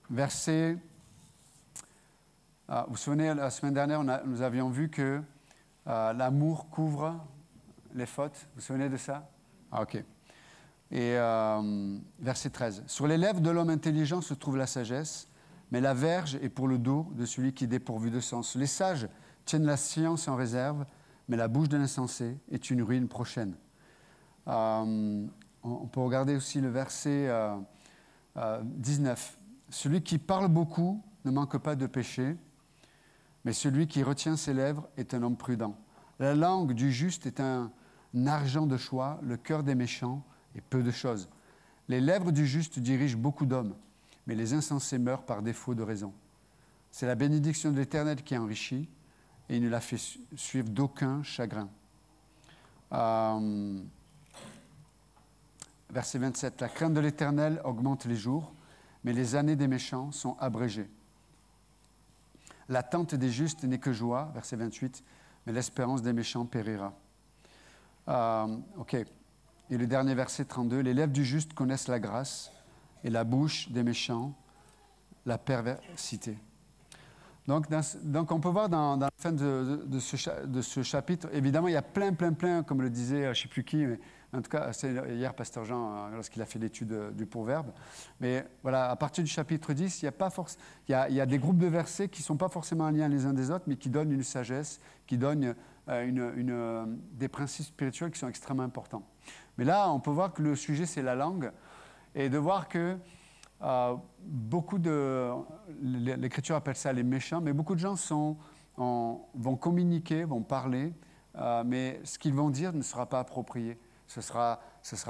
Verset... vous vous souvenez, la semaine dernière, nous avions vu que l'amour couvre les fautes. Vous vous souvenez de ça? OK. Et verset 13. « Sur les lèvres de l'homme intelligent se trouve la sagesse, mais la verge est pour le dos de celui qui est dépourvu de sens. Les sages tiennent la science en réserve, mais la bouche de l'insensé est une ruine prochaine. » On peut regarder aussi le verset 19. « Celui qui parle beaucoup ne manque pas de péché, mais celui qui retient ses lèvres est un homme prudent. La langue du juste est un argent de choix, le cœur des méchants est peu de choses. Les lèvres du juste dirigent beaucoup d'hommes, mais les insensés meurent par défaut de raison. C'est la bénédiction de l'Éternel qui enrichit, et il ne la fait suivre d'aucun chagrin. » Verset 27. « La crainte de l'Éternel augmente les jours, mais les années des méchants sont abrégées. L'attente des justes n'est que joie, verset 28, mais l'espérance des méchants périra. » OK. Et le dernier verset 32. « Les lèvres du juste connaissent la grâce, et la bouche des méchants, la perversité. » Donc, on peut voir dans la fin de ce chapitre, évidemment, il y a plein, comme le disait, je ne sais plus qui, mais en tout cas, c'est hier, Pasteur Jean, lorsqu'il a fait l'étude du proverbe. Mais voilà, à partir du chapitre 10, il y a des groupes de versets qui ne sont pas forcément en lien les uns des autres, mais qui donnent une sagesse, qui donnent des principes spirituels qui sont extrêmement importants. Mais là, on peut voir que le sujet, c'est la langue, et de voir que l'Écriture appelle ça les méchants, mais beaucoup de gens vont communiquer, vont parler, mais ce qu'ils vont dire ne sera pas approprié. Ce sera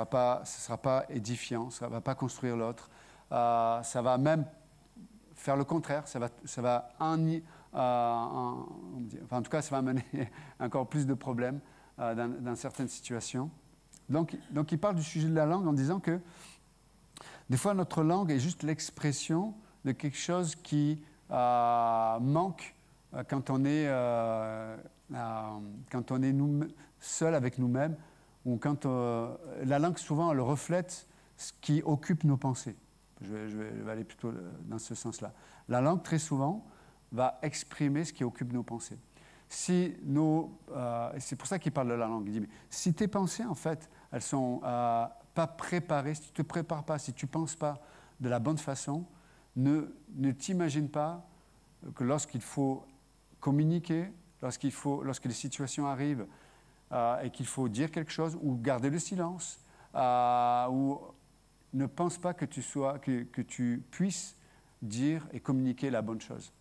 pas édifiant, ça ne va pas construire l'autre. Ça va même faire le contraire, en tout cas, ça va amener encore plus de problèmes dans certaines situations. Donc, il parle du sujet de la langue en disant que des fois, notre langue est juste l'expression de quelque chose qui manque quand on est seul avec nous-mêmes, ou quand la langue, souvent, elle reflète ce qui occupe nos pensées. Je vais aller plutôt dans ce sens-là. La langue, très souvent, va exprimer ce qui occupe nos pensées. C'est pour ça qu'il parle de la langue. Il dit, mais si tes pensées, en fait, elles sont pas préparées, si tu ne te prépares pas, si tu ne penses pas de la bonne façon, ne t'imagine pas que lorsqu'il faut communiquer, lorsque les situations arrivent et qu'il faut dire quelque chose ou garder le silence, ou ne pense pas que tu puisses dire et communiquer la bonne chose.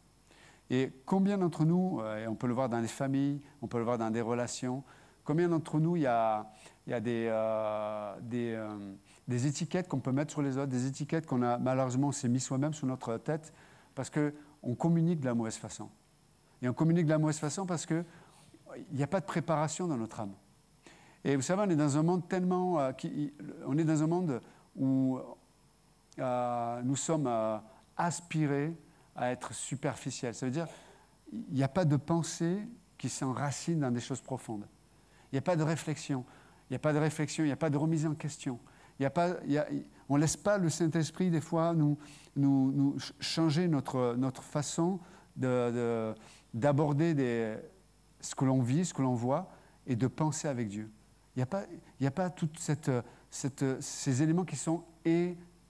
Et combien d'entre nous, et on peut le voir dans les familles, on peut le voir dans des relations, combien d'entre nous, il y a des étiquettes qu'on peut mettre sur les autres, des étiquettes qu'on a malheureusement s'est mis soi-même sur notre tête parce qu'on communique de la mauvaise façon. Et on communique de la mauvaise façon parce qu'il n'y a pas de préparation dans notre âme. Et vous savez, on est dans un monde on est dans un monde où nous sommes aspirés à être superficiels. Ça veut dire qu'il n'y a pas de pensée qui s'enracine dans des choses profondes. Il n'y a pas de réflexion. Il n'y a pas de réflexion, il n'y a pas de remise en question. On ne laisse pas le Saint-Esprit, des fois, nous changer notre façon d'aborder ce que l'on vit, ce que l'on voit, et de penser avec Dieu. Il n'y a pas tous ces éléments qui sont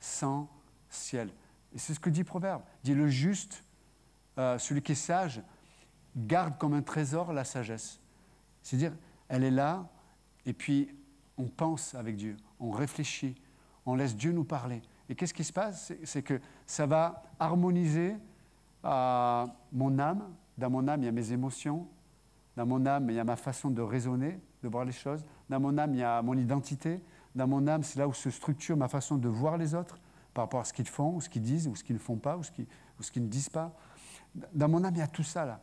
essentiels. Et c'est ce que dit Proverbe. Il dit, le juste, celui qui est sage, garde comme un trésor la sagesse. C'est-à-dire, elle est là, et puis on pense avec Dieu, on réfléchit, on laisse Dieu nous parler. Et qu'est-ce qui se passe? C'est que ça va harmoniser mon âme. Dans mon âme, il y a mes émotions. Dans mon âme, il y a ma façon de raisonner, de voir les choses. Dans mon âme, il y a mon identité. Dans mon âme, c'est là où se structure ma façon de voir les autres par rapport à ce qu'ils font, ou ce qu'ils disent, ou ce qu'ils ne font pas, ou ce qu'ils ne disent pas. Dans mon âme, il y a tout ça là.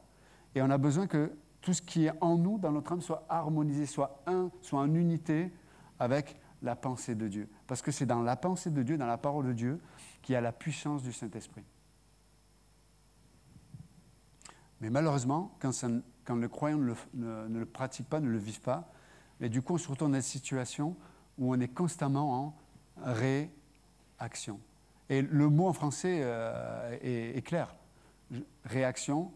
Et on a besoin que tout ce qui est en nous, dans notre âme, soit harmonisé, soit en unité avec la pensée de Dieu. Parce que c'est dans la pensée de Dieu, dans la parole de Dieu, qu'il y a la puissance du Saint-Esprit. Mais malheureusement, quand le croyant ne le pratique pas, ne le vive pas, et du coup, on se retourne dans une situation où on est constamment en réactivité. action. Et le mot en français est clair. Réaction,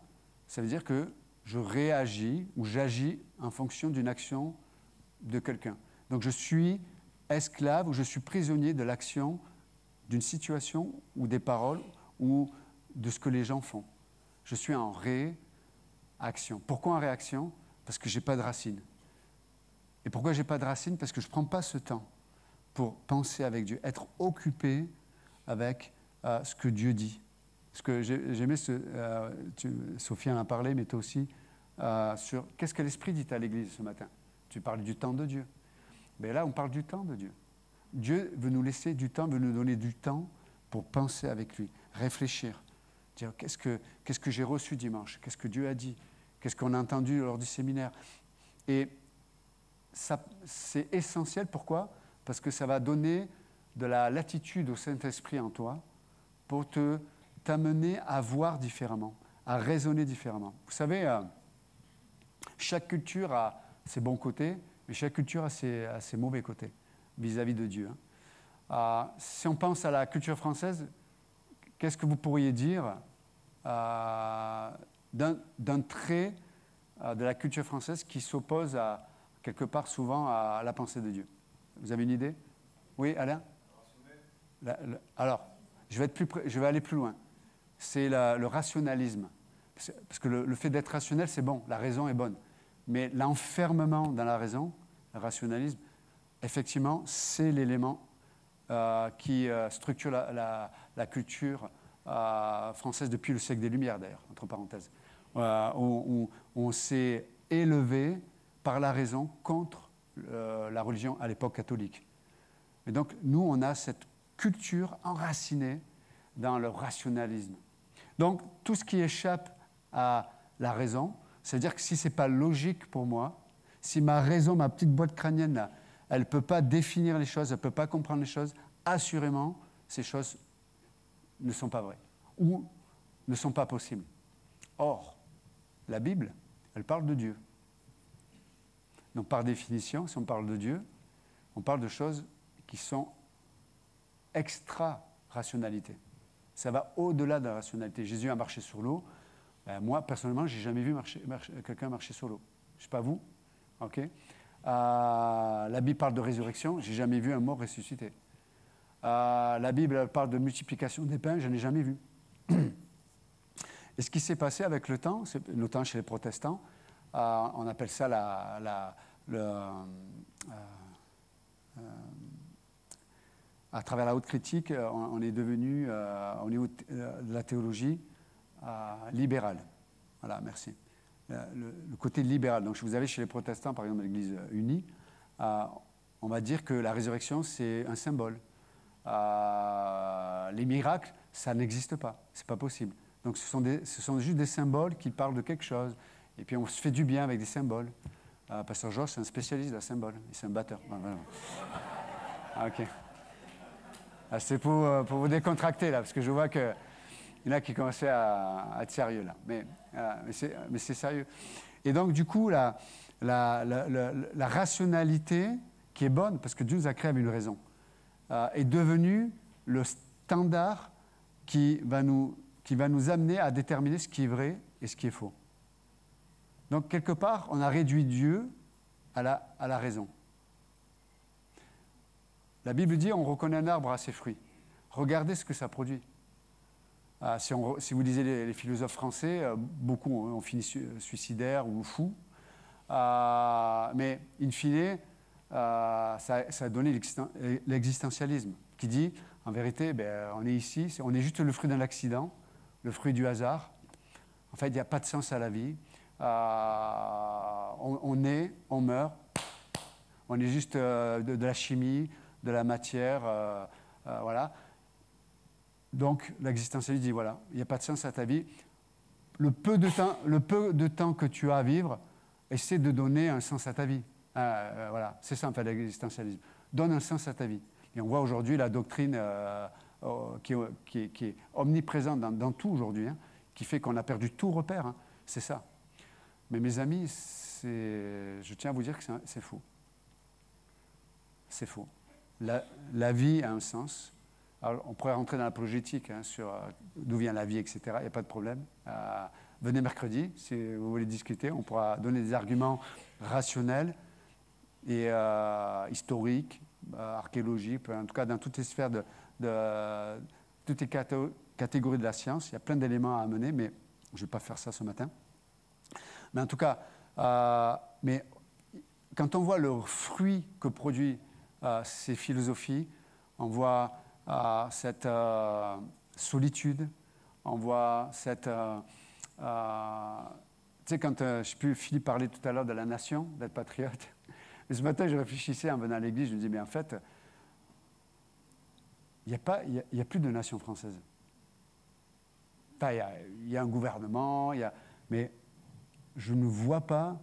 ça veut dire que je réagis ou j'agis en fonction d'une action de quelqu'un. Donc je suis esclave ou je suis prisonnier de l'action d'une situation ou des paroles ou de ce que les gens font. Je suis en réaction. Pourquoi en réaction? Parce que je n'ai pas de racine. Et pourquoi je n'ai pas de racine? Parce que je ne prends pas ce temps pour penser avec Dieu, être occupé avec ce que Dieu dit. Parce que j'aimais, Sophie en a parlé, mais toi aussi, sur qu'est-ce que l'Esprit dit à l'Église ce matin. Tu parles du temps de Dieu. Mais là, on parle du temps de Dieu. Dieu veut nous laisser du temps, veut nous donner du temps pour penser avec lui, réfléchir, dire qu'est-ce que j'ai reçu dimanche, qu'est-ce que Dieu a dit, qu'est-ce qu'on a entendu lors du séminaire. Et ça, c'est essentiel, pourquoi? Parce que ça va donner de la latitude au Saint-Esprit en toi pour t'amener à voir différemment, à raisonner différemment. Vous savez, chaque culture a ses bons côtés, mais chaque culture a ses mauvais côtés vis-à-vis de Dieu. Si on pense à la culture française, qu'est-ce que vous pourriez dire d'un trait de la culture française qui s'oppose quelque part souvent à la pensée de Dieu? Vous avez une idée? Oui, Alain? Alors, je vais aller plus loin. C'est le rationalisme. Parce que le fait d'être rationnel, c'est bon, la raison est bonne. Mais l'enfermement dans la raison, le rationalisme, effectivement, c'est l'élément qui structure la culture française depuis le siècle des Lumières, d'ailleurs, entre parenthèses. On s'est élevé par la raison contre la religion à l'époque catholique. Et donc, nous, on a cette culture enracinée dans le rationalisme. Donc, tout ce qui échappe à la raison, c'est-à-dire que si ce n'est pas logique pour moi, si ma raison, ma petite boîte crânienne, là, elle ne peut pas définir les choses, elle ne peut pas comprendre les choses, assurément, ces choses ne sont pas vraies ou ne sont pas possibles. Or, la Bible, elle parle de Dieu. Donc, par définition, si on parle de Dieu, on parle de choses qui sont extra-rationalité. Ça va au-delà de la rationalité. Jésus a marché sur l'eau. Moi, personnellement, je n'ai jamais vu quelqu'un marcher sur l'eau. Je ne sais pas vous. Okay. La Bible parle de résurrection. Je n'ai jamais vu un mort ressuscité. La Bible parle de multiplication des pains. Je n'ai jamais vu. Et ce qui s'est passé avec le temps, notamment chez les protestants, on appelle ça à travers la haute critique, on est devenu, au niveau de la théologie, libéral. Voilà, merci. Le côté libéral. Donc, vous avez chez les protestants, par exemple, l'Église unie, on va dire que la résurrection, c'est un symbole. Les miracles, ça n'existe pas. C'est pas possible. Donc, ce sont juste des symboles qui parlent de quelque chose. Et puis, on se fait du bien avec des symboles. Pasteur Georges, c'est un spécialiste de symboles. C'est un batteur. Voilà. OK. C'est pour vous décontracter, là, parce que je vois qu'il y en a qui commençaient à être sérieux, là. Mais c'est sérieux. Et donc, du coup, la rationalité, qui est bonne, parce que Dieu nous a créé avec une raison, est devenue le standard qui va nous amener à déterminer ce qui est vrai et ce qui est faux. Donc, quelque part, on a réduit Dieu à la raison. La Bible dit on reconnaît un arbre à ses fruits. Regardez ce que ça produit. Si vous lisez les philosophes français, beaucoup ont fini suicidaires ou fous. Mais, in fine, ça a donné l'existentialisme qui dit, en vérité, on est ici, on est juste le fruit d'un accident, le fruit du hasard. En fait, il n'y a pas de sens à la vie. On naît, on meurt. On est juste de la chimie, de la matière, voilà. Donc, l'existentialiste dit, voilà, il n'y a pas de sens à ta vie. Le peu de temps que tu as à vivre, essaie de donner un sens à ta vie. Voilà, c'est ça, en fait, l'existentialisme. Donne un sens à ta vie. Et on voit aujourd'hui la doctrine qui est omniprésente dans tout aujourd'hui, hein, qui fait qu'on a perdu tout repère. Hein, c'est ça. Mais mes amis, je tiens à vous dire que c'est faux. C'est faux. La vie a un sens. Alors, on pourrait rentrer dans l'apologétique hein, sur d'où vient la vie, etc. Il n'y a pas de problème. Venez mercredi, si vous voulez discuter. On pourra donner des arguments rationnels et historiques, archéologiques, en tout cas dans toutes les sphères toutes les catégories de la science. Il y a plein d'éléments à amener, mais je ne vais pas faire ça ce matin. Mais en tout cas, mais quand on voit le fruit que produit ces philosophies, on voit cette solitude, on voit cette... tu sais, quand je sais plus, Philippe parlait tout à l'heure de la nation, d'être patriote. Mais ce matin, je réfléchissais en venant à l'église, je me disais, mais en fait, il n'y a plus de nation française. Enfin, il y a un gouvernement, mais je ne vois pas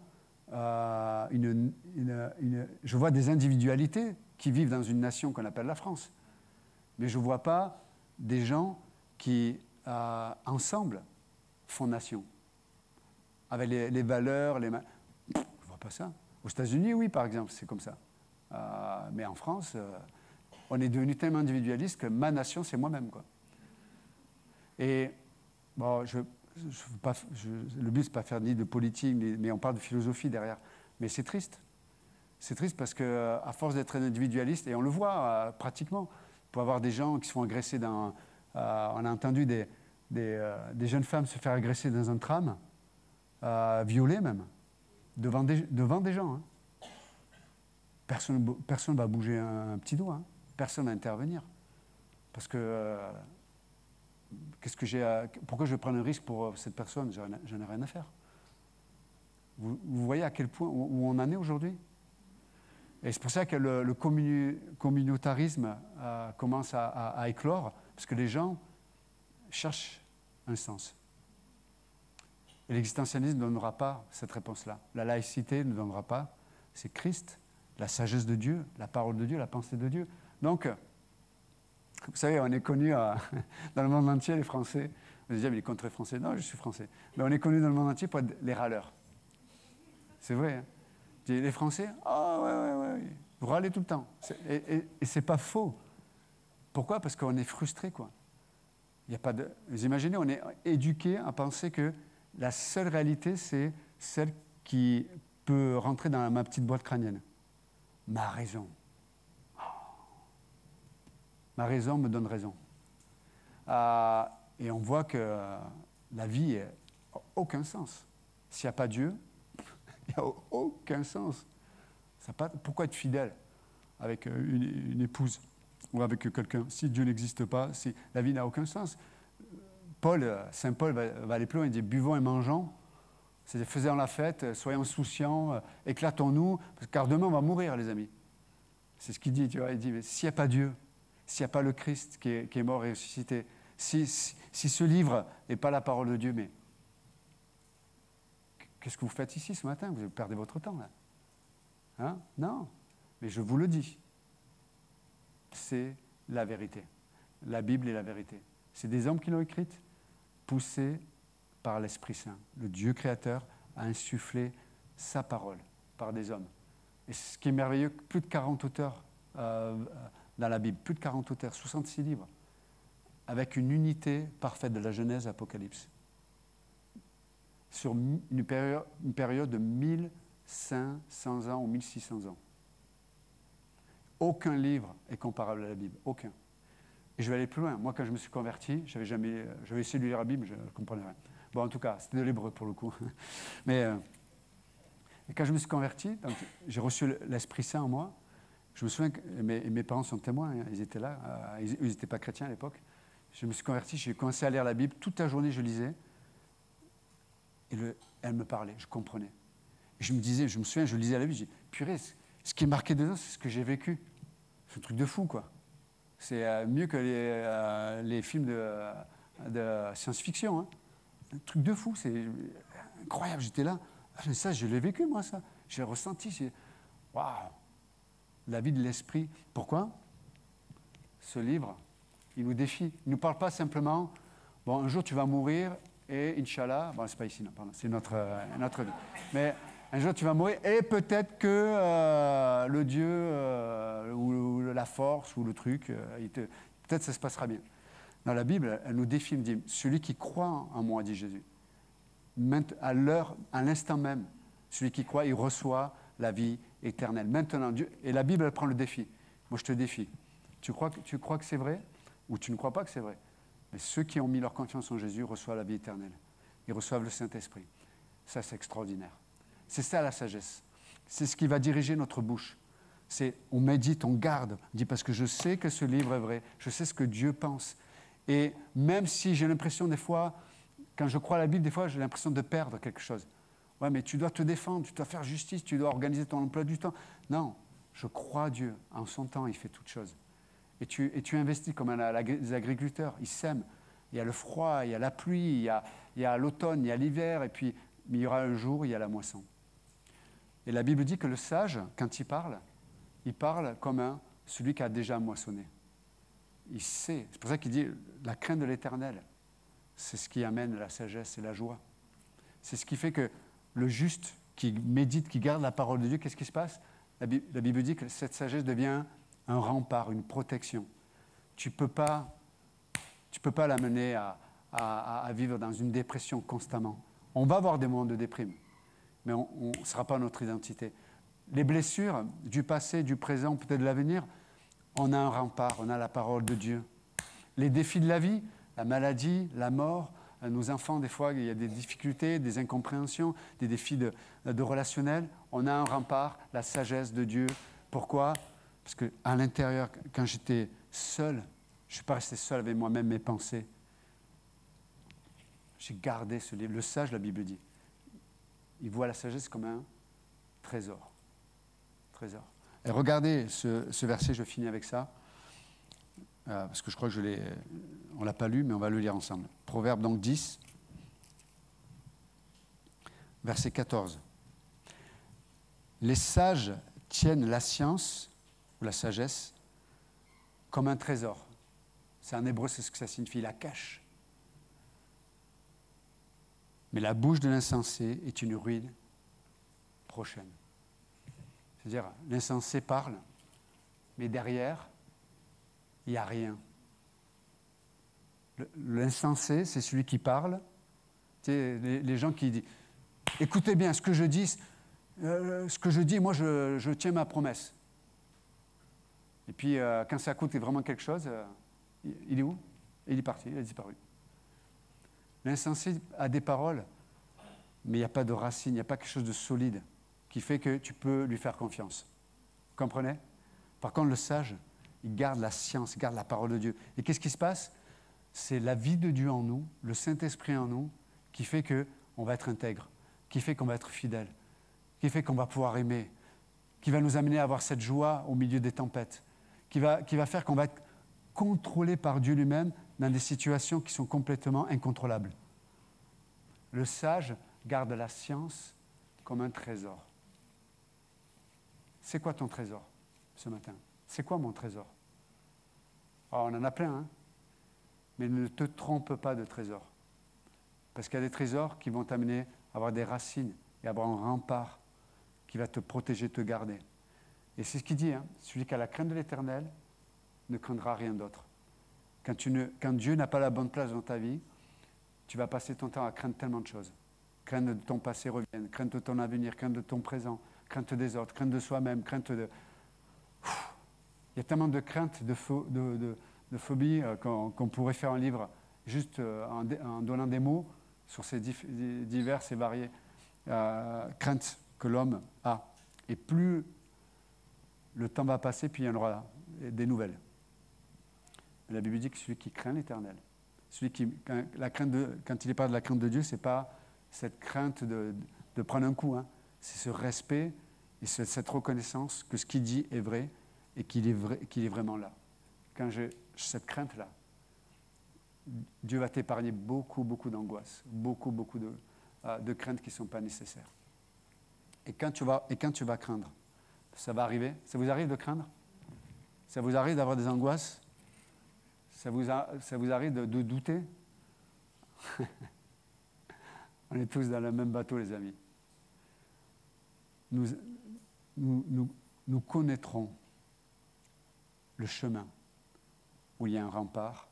je vois des individualités qui vivent dans une nation qu'on appelle la France. Mais je ne vois pas des gens qui, ensemble, font nation. Avec les valeurs, je ne vois pas ça. Aux États-Unis, oui, par exemple, c'est comme ça. Mais en France, on est devenu tellement individualiste que ma nation, c'est moi-même, quoi. Et, bon, le but, ce n'est pas faire ni de politique, mais on parle de philosophie derrière. Mais c'est triste. C'est triste parce qu'à force d'être individualiste, et on le voit pratiquement, pour avoir des gens qui se font agresser on a entendu des jeunes femmes se faire agresser dans un tram, violer même, devant des gens. Hein. Personne ne va bouger un petit doigt. Hein. Personne ne va intervenir. Parce que... pourquoi je vais prendre un risque pour cette personne? J'en ai rien à faire. Vous voyez à quel point où on en est aujourd'hui? Et c'est pour ça que le communautarisme commence à éclore, parce que les gens cherchent un sens. Et l'existentialisme ne donnera pas cette réponse-là. La laïcité ne donnera pas. C'est Christ, la sagesse de Dieu, la parole de Dieu, la pensée de Dieu. Donc, vous savez, on est connu dans le monde entier, les Français. Vous dites, mais il est contre les Français. Non, je suis Français. Mais on est connu dans le monde entier pour être les râleurs. C'est vrai. Hein? Les Français, ouais. Vous râlez tout le temps. Et c'est pas faux. Pourquoi? Parce qu'on est frustré, quoi. Il y a pas de... Vous imaginez, on est éduqué à penser que la seule réalité, c'est celle qui peut rentrer dans ma petite boîte crânienne. Ma raison. Ma raison me donne raison. Et on voit que la vie n'a aucun sens. S'il n'y a pas Dieu, il n'y a aucun sens. Pourquoi être fidèle avec une épouse ou avec quelqu'un si Dieu n'existe pas? La vie n'a aucun sens. Saint Paul va aller plus loin, il dit « buvons et mangeons ». C'est faisons la fête, soyons insouciants, éclatons-nous, car demain on va mourir, les amis. C'est ce qu'il dit, tu vois. Il dit, mais s'il n'y a pas Dieu, s'il n'y a pas le Christ qui est mort et ressuscité, si ce livre n'est pas la parole de Dieu, mais qu'est-ce que vous faites ici ce matin? Vous perdez votre temps, là. Hein? Non, mais je vous le dis. C'est la vérité. La Bible est la vérité. C'est des hommes qui l'ont écrite, poussés par l'Esprit Saint. Le Dieu créateur a insufflé sa parole par des hommes. Et ce qui est merveilleux, plus de 40 auteurs dans la Bible, plus de 40 auteurs, 66 livres, avec une unité parfaite de la Genèse à l'Apocalypse. Sur une période de 1500 ans ou 1600 ans. Aucun livre est comparable à la Bible, aucun. Et je vais aller plus loin. Moi, quand je me suis converti, j'avais essayé de lire la Bible, je ne comprenais rien. Bon, en tout cas, c'était de l'hébreu pour le coup. Mais quand je me suis converti, donc, j'ai reçu l'Esprit Saint en moi. Je me souviens que mes parents sont témoins, hein, ils étaient là, ils n'étaient pas chrétiens à l'époque. Je me suis converti, j'ai commencé à lire la Bible, toute la journée je lisais, et elle me parlait, je comprenais. Et je me souviens, je lisais la Bible, je dis, purée, ce qui est marqué dedans, c'est ce que j'ai vécu. C'est un truc de fou, quoi. C'est mieux que les films de science-fiction, hein. Un truc de fou, c'est incroyable, j'étais là. Mais ça, je l'ai vécu, moi, ça. J'ai ressenti, waouh, la vie de l'esprit. Pourquoi? Ce livre, il nous défie. Il ne nous parle pas simplement, bon, un jour tu vas mourir et Inch'Allah, bon, c'est pas ici, non, pardon, c'est notre vie. Mais un jour tu vas mourir et peut-être que le Dieu ou la force ou le truc, peut-être ça se passera bien. Dans la Bible, elle nous défie, elle dit, celui qui croit en moi, dit Jésus, à l'instant même, celui qui croit, il reçoit la vie éternelle. Maintenant, Dieu, et la Bible, elle prend le défi. Moi, je te défie. Tu crois que c'est vrai ou tu ne crois pas que c'est vrai? Mais ceux qui ont mis leur confiance en Jésus reçoivent la vie éternelle. Ils reçoivent le Saint-Esprit. Ça, c'est extraordinaire. C'est ça la sagesse. C'est ce qui va diriger notre bouche. On médite, on garde. On dit parce que je sais que ce livre est vrai. Je sais ce que Dieu pense. Et même si j'ai l'impression des fois, quand je crois à la Bible, des fois j'ai l'impression de perdre quelque chose. Ouais, mais tu dois te défendre, tu dois faire justice, tu dois organiser ton emploi du temps. Non, je crois à Dieu. En son temps, il fait toutes choses. Et tu investis comme les agriculteurs, ils sèment. Il y a le froid, il y a la pluie, il y a l'automne, il y a l'hiver, et puis mais il y aura un jour, il y a la moisson. Et la Bible dit que le sage, quand il parle comme celui qui a déjà moissonné. Il sait. C'est pour ça qu'il dit la crainte de l'Éternel, c'est ce qui amène la sagesse et la joie. C'est ce qui fait que le juste qui médite, qui garde la parole de Dieu, qu'est-ce qui se passe? La Bible dit que cette sagesse devient un rempart, une protection. Tu ne peux pas l'amener à vivre dans une dépression constamment. On va avoir des moments de déprime, mais on ne sera pas notre identité. Les blessures du passé, du présent, peut-être de l'avenir, on a un rempart, on a la parole de Dieu. Les défis de la vie, la maladie, la mort, nos enfants, des fois, il y a des difficultés, des incompréhensions, des défis de relationnel. On a un rempart, la sagesse de Dieu. Pourquoi? Parce qu'à l'intérieur, quand j'étais seul, je ne suis pas resté seul avec moi-même, mes pensées. J'ai gardé ce livre. Le sage, la Bible dit, il voit la sagesse comme un trésor. Trésor. Et regardez ce verset, je finis avec ça, parce que je crois que on ne l'a pas lu, mais on va le lire ensemble. Proverbe donc 10, verset 14. Les sages tiennent la science, ou la sagesse, comme un trésor. C'est en hébreu, c'est ce que ça signifie, la cache. Mais la bouche de l'insensé est une ruine prochaine. C'est-à-dire, l'insensé parle, mais derrière, il n'y a rien. L'insensé, c'est celui qui parle. Tu sais, les gens qui disent « Écoutez bien, ce que je dis, moi, je tiens ma promesse. » Et puis, quand ça coûte vraiment quelque chose, il est où? Il est parti, il a disparu. L'insensé a des paroles, mais il n'y a pas de racine, il n'y a pas quelque chose de solide qui fait que tu peux lui faire confiance. Vous comprenez? Par contre, le sage, il garde la science, il garde la parole de Dieu. Et qu'est-ce qui se passe? C'est la vie de Dieu en nous, le Saint-Esprit en nous, qui fait qu'on va être intègre, qui fait qu'on va être fidèle, qui fait qu'on va pouvoir aimer, qui va nous amener à avoir cette joie au milieu des tempêtes, qui va faire qu'on va être contrôlé par Dieu lui-même dans des situations qui sont complètement incontrôlables. Le sage garde la science comme un trésor. C'est quoi ton trésor ce matin? C'est quoi mon trésor? Alors, on en a plein, hein? Mais ne te trompe pas de trésor. Parce qu'il y a des trésors qui vont t'amener à avoir des racines et à avoir un rempart qui va te protéger, te garder. Et c'est ce qu'il dit, hein? Celui qui a la crainte de l'Éternel ne craindra rien d'autre. Quand Dieu n'a pas la bonne place dans ta vie, tu vas passer ton temps à craindre tellement de choses. Crainte de ton passé revienne, crainte de ton avenir, crainte de ton présent, crainte des autres, crainte de soi-même, crainte de... Il y a tellement de craintes, de phobies qu'on pourrait faire un livre juste en donnant des mots sur ces diverses et variées craintes que l'homme a. Et plus le temps va passer, puis il y en aura des nouvelles. La Bible dit que celui qui craint l'Éternel, quand il parle de la crainte de Dieu, ce n'est pas cette crainte de prendre un coup, hein. C'est ce respect et cette reconnaissance que ce qu'il dit est vrai et qu'il est vraiment là. Quand j'ai cette crainte-là, Dieu va t'épargner beaucoup, beaucoup d'angoisse, beaucoup, beaucoup de craintes qui ne sont pas nécessaires. Et quand tu vas craindre, ça va arriver. Ça vous arrive de craindre? Ça vous arrive d'avoir des angoisses? Ça vous arrive de douter? On est tous dans le même bateau, les amis. Nous connaîtrons le chemin où il y a un rempart,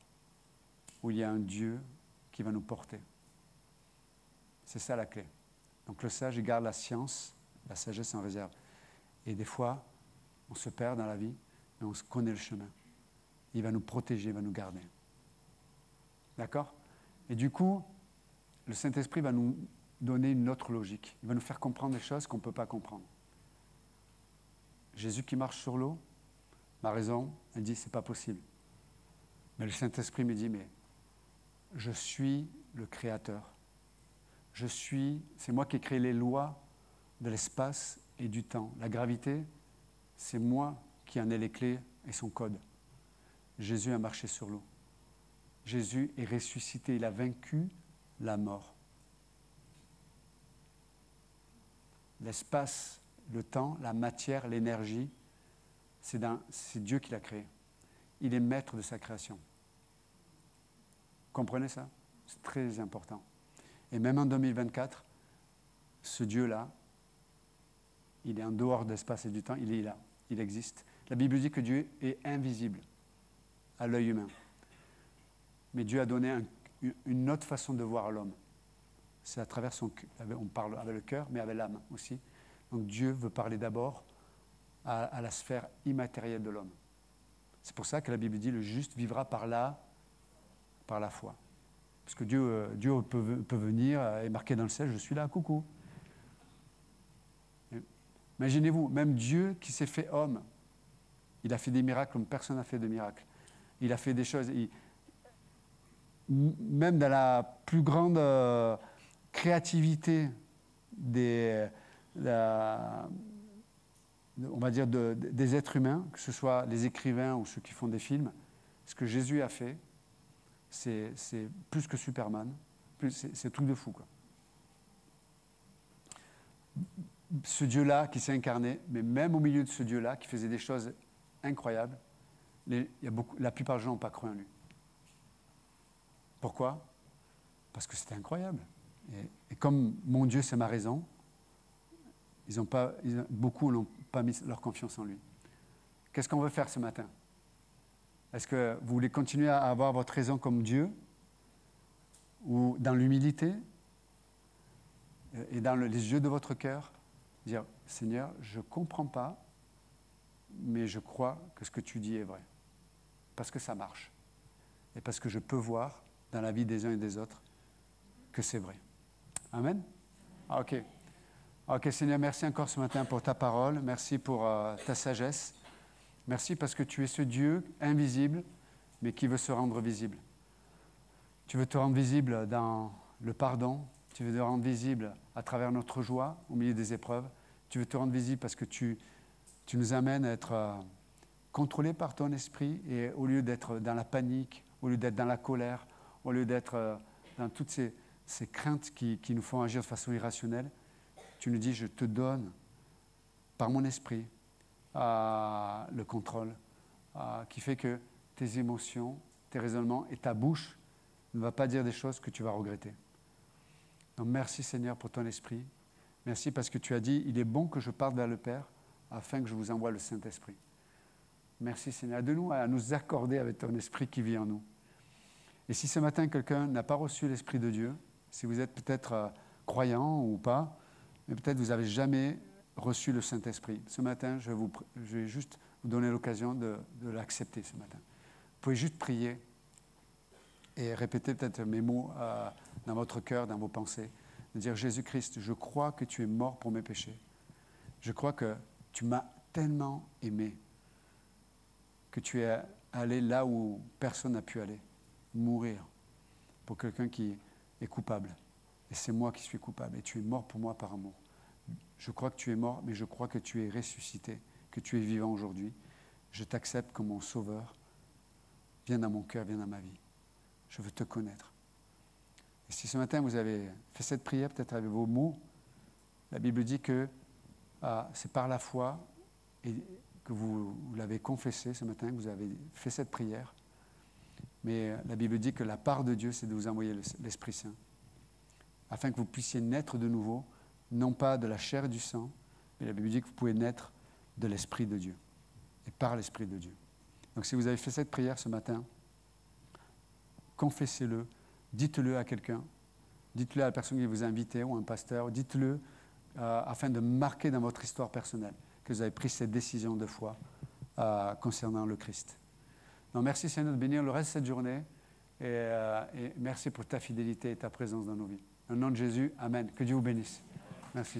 où il y a un Dieu qui va nous porter. C'est ça la clé. Donc le sage, il garde la science, la sagesse en réserve. Et des fois, on se perd dans la vie, mais on connaît le chemin. Il va nous protéger, il va nous garder. D'accord? Et du coup, le Saint-Esprit va nous donner une autre logique. Il va nous faire comprendre des choses qu'on ne peut pas comprendre. Jésus qui marche sur l'eau, ma raison, elle dit, c'est pas possible. Mais le Saint-Esprit me dit, mais je suis le Créateur. C'est moi qui ai créé les lois de l'espace et du temps. La gravité, c'est moi qui en ai les clés et son code. Jésus a marché sur l'eau. Jésus est ressuscité, il a vaincu la mort. L'espace, le temps, la matière, l'énergie, c'est Dieu qui l'a créé. Il est maître de sa création. Comprenez ça? C'est très important. Et même en 2024, ce Dieu-là, il est en dehors de l'espace et du temps, il est là, il existe. La Bible dit que Dieu est invisible à l'œil humain. Mais Dieu a donné une autre façon de voir l'homme. C'est à travers on parle avec le cœur, mais avec l'âme aussi. Donc Dieu veut parler d'abord à la sphère immatérielle de l'homme. C'est pour ça que la Bible dit, le juste vivra par la foi. Parce que Dieu peut venir et marquer dans le ciel, je suis là, coucou. Imaginez-vous, même Dieu qui s'est fait homme, il a fait des miracles comme personne n'a fait de miracles. Il a fait des choses, même dans la plus grande créativité on va dire des êtres humains, que ce soit les écrivains ou ceux qui font des films, ce que Jésus a fait, c'est plus que Superman, c'est un truc de fou, quoi. Ce Dieu-là qui s'est incarné, mais même au milieu de ce Dieu-là qui faisait des choses incroyables, la plupart des gens n'ont pas cru en lui. Pourquoi? Parce que c'était incroyable. Et comme mon Dieu, c'est ma raison, beaucoup n'ont pas mis leur confiance en lui. Qu'est-ce qu'on veut faire ce matin? Est-ce que vous voulez continuer à avoir votre raison comme Dieu, ou dans l'humilité et dans les yeux de votre cœur, dire, Seigneur, je ne comprends pas, mais je crois que ce que tu dis est vrai. Parce que ça marche. Et parce que je peux voir dans la vie des uns et des autres que c'est vrai. Amen? OK. OK, Seigneur, merci encore ce matin pour ta parole. Merci pour ta sagesse. Merci parce que tu es ce Dieu invisible, mais qui veut se rendre visible. Tu veux te rendre visible dans le pardon. Tu veux te rendre visible à travers notre joie au milieu des épreuves. Tu veux te rendre visible parce que tu nous amènes à être contrôlés par ton esprit et au lieu d'être dans la panique, au lieu d'être dans la colère, au lieu d'être dans toutes ces craintes qui nous font agir de façon irrationnelle, tu nous dis, je te donne par mon esprit le contrôle qui fait que tes émotions, tes raisonnements et ta bouche ne va pas dire des choses que tu vas regretter. Donc merci Seigneur pour ton esprit. Merci parce que tu as dit, il est bon que je parte vers le Père afin que je vous envoie le Saint-Esprit. Merci Seigneur. Aide-nous à nous accorder avec ton esprit qui vit en nous. Et si ce matin quelqu'un n'a pas reçu l'Esprit de Dieu, si vous êtes peut-être croyant ou pas, mais peut-être vous n'avez jamais reçu le Saint-Esprit, ce matin, je vais juste vous donner l'occasion de l'accepter ce matin. Vous pouvez juste prier et répéter peut-être mes mots dans votre cœur, dans vos pensées, de dire, Jésus-Christ, je crois que tu es mort pour mes péchés. Je crois que tu m'as tellement aimé que tu es allé là où personne n'a pu aller, mourir pour quelqu'un qui est coupable. Et c'est moi qui suis coupable. Et tu es mort pour moi par amour. Je crois que tu es mort, mais je crois que tu es ressuscité, que tu es vivant aujourd'hui. Je t'accepte comme mon sauveur. Viens dans mon cœur, viens dans ma vie. Je veux te connaître. Et si ce matin vous avez fait cette prière, peut-être avec vos mots, la Bible dit que c'est par la foi et que vous l'avez confessé ce matin, que vous avez fait cette prière. Mais la Bible dit que la part de Dieu, c'est de vous envoyer l'Esprit Saint, afin que vous puissiez naître de nouveau, non pas de la chair et du sang, mais la Bible dit que vous pouvez naître de l'Esprit de Dieu, et par l'Esprit de Dieu. Donc si vous avez fait cette prière ce matin, confessez-le, dites-le à quelqu'un, dites-le à la personne qui vous a invité ou à un pasteur, dites-le afin de marquer dans votre histoire personnelle que vous avez pris cette décision de foi concernant le Christ. Donc, merci Seigneur de bénir le reste de cette journée et merci pour ta fidélité et ta présence dans nos vies. Au nom de Jésus, Amen. Que Dieu vous bénisse. Merci.